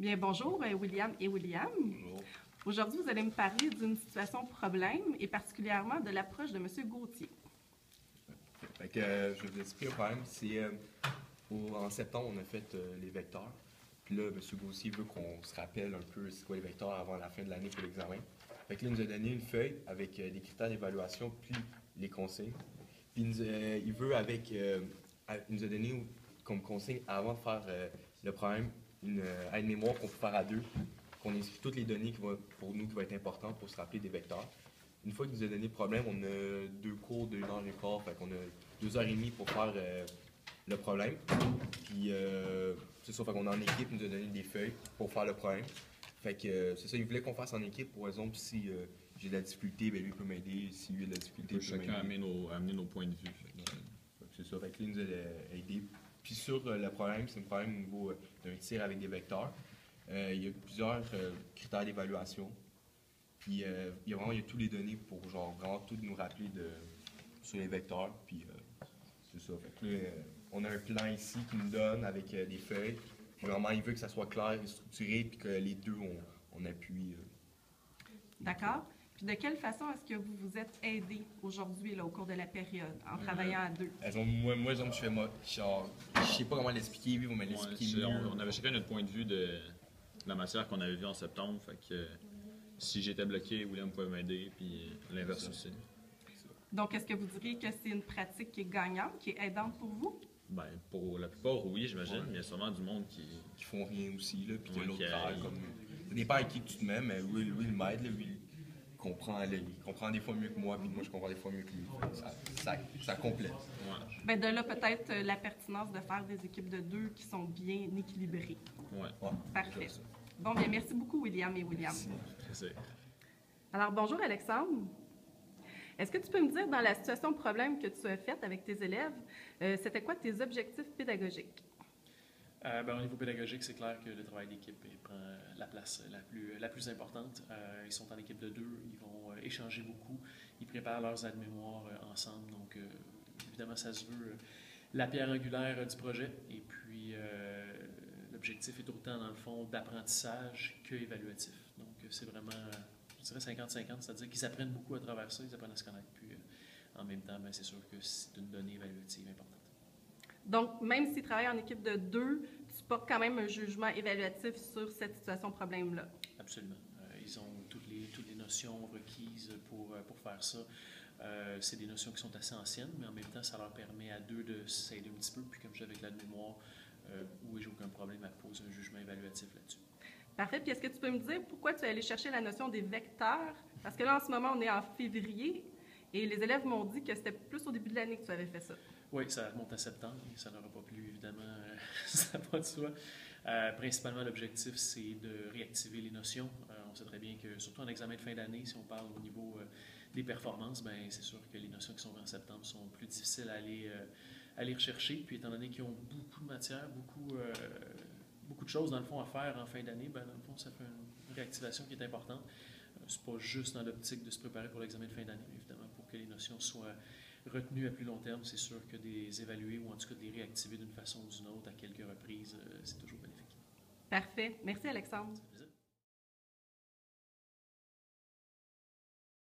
Bien, bonjour, William et William. Bonjour. Aujourd'hui, vous allez me parler d'une situation problème et particulièrement de l'approche de M. Gauthier. Je vous explique le problème. En septembre, on a fait les vecteurs. Puis là, M. Gauthier veut qu'on se rappelle un peu c'est quoi les vecteurs avant la fin de l'année pour l'examen. Fait que là, il nous a donné une feuille avec des critères d'évaluation puis les consignes. Puis il veut il nous a donné comme consigne avant de faire le problème une aide-mémoire qu'on peut faire à deux, qu'on inscrit toutes les données pour nous qui vont être importantes pour se rappeler des vecteurs. Une fois qu'il nous a donné le problème, on a 2 cours de 1 heure et quart, fait qu'on a 2 heures et demie pour faire le problème. Puis c'est ça, fait qu'on est en équipe, il nous a donné des feuilles pour faire le problème. Fait que c'est ça, il voulait qu'on fasse en équipe, pour exemple, si j'ai de la difficulté, ben lui peut m'aider, si lui a de la difficulté, On peut chacun amener nos points de vue. C'est ça, fait que lui nous a aidé. Puis sur le problème, c'est un problème au niveau d'un tir avec des vecteurs. Il y a plusieurs critères d'évaluation. Puis il y a tous les données pour vraiment tout nous rappeler sur les vecteurs. Puis c'est ça. Fait que là, on a un plan ici qui nous donne avec des feuilles. Puis vraiment, il veut que ça soit clair et structuré, puis que les deux, on appuie. D'accord? Puis de quelle façon est-ce que vous vous êtes aidés aujourd'hui au cours de la période en travaillant à deux? Moi, je fais je sais pas comment l'expliquer, lui, vous me l'expliquer. On avait chacun notre point de vue de la matière qu'on avait vue en septembre. Fait que si j'étais bloqué, William pouvait m'aider, puis l'inverse aussi. Donc, est-ce que vous diriez que c'est une pratique qui est gagnante, qui est aidante pour vous? Ben, pour la plupart, oui, j'imagine, mais il y a sûrement du monde qui font rien aussi, là, puis que Ouais, l'autre qui travaille comme. Ça dépend à qui que tu te mets, mais lui, il m'aide, lui, il comprend des fois mieux que moi, puis moi, je comprends des fois mieux que lui. Ça complète. Ouais. Bien, de là, peut-être la pertinence de faire des équipes de deux qui sont bien équilibrées. Ouais. Parfait. Bon, bien, merci beaucoup, William et William. Merci. Alors, bonjour, Alexandre. Est-ce que tu peux me dire, dans la situation de problème que tu as faite avec tes élèves, c'était quoi tes objectifs pédagogiques? Au niveau pédagogique, c'est clair que le travail d'équipe prend la place la plus importante. Ils sont en équipe de deux, ils vont échanger beaucoup, ils préparent leurs aides-mémoires ensemble. Donc, évidemment, ça se veut la pierre angulaire du projet. Et puis, l'objectif est autant, dans le fond, d'apprentissage qu'évaluatif. Donc, c'est vraiment, je dirais 50-50, c'est-à-dire qu'ils apprennent beaucoup à travers ça, ils apprennent à se connaître. Puis, en même temps, c'est sûr que c'est une donnée évaluative importante. Donc, même s'ils travaillent en équipe de deux, tu portes quand même un jugement évaluatif sur cette situation problème-là. Absolument. Ils ont toutes les notions requises pour faire ça. C'est des notions qui sont assez anciennes, mais en même temps, ça leur permet à deux de s'aider un petit peu. Puis, comme je dis avec la mémoire, où j'ai aucun problème à poser un jugement évaluatif là-dessus. Parfait. Puis, est-ce que tu peux me dire pourquoi tu es allé chercher la notion des vecteurs? Parce que là, en ce moment, on est en février et les élèves m'ont dit que c'était plus au début de l'année que tu avais fait ça. Oui, ça remonte à septembre et ça n'aura pas plu, évidemment, ça n'a pas de soi. Principalement, l'objectif, c'est de réactiver les notions. On sait très bien que, surtout en examen de fin d'année, si on parle au niveau des performances, ben c'est sûr que les notions qui sont en septembre sont plus difficiles à aller rechercher. Puis, étant donné qu'ils ont beaucoup de matière, beaucoup de choses, dans le fond, à faire en fin d'année, ben, dans le fond, ça fait une réactivation qui est importante. C'est pas juste dans l'optique de se préparer pour l'examen de fin d'année, évidemment, pour que les notions soient retenues à plus long terme, c'est sûr que de les évaluer ou en tout cas de les réactiver d'une façon ou d'une autre à quelques reprises, c'est toujours bénéfique. Parfait. Merci, Alexandre.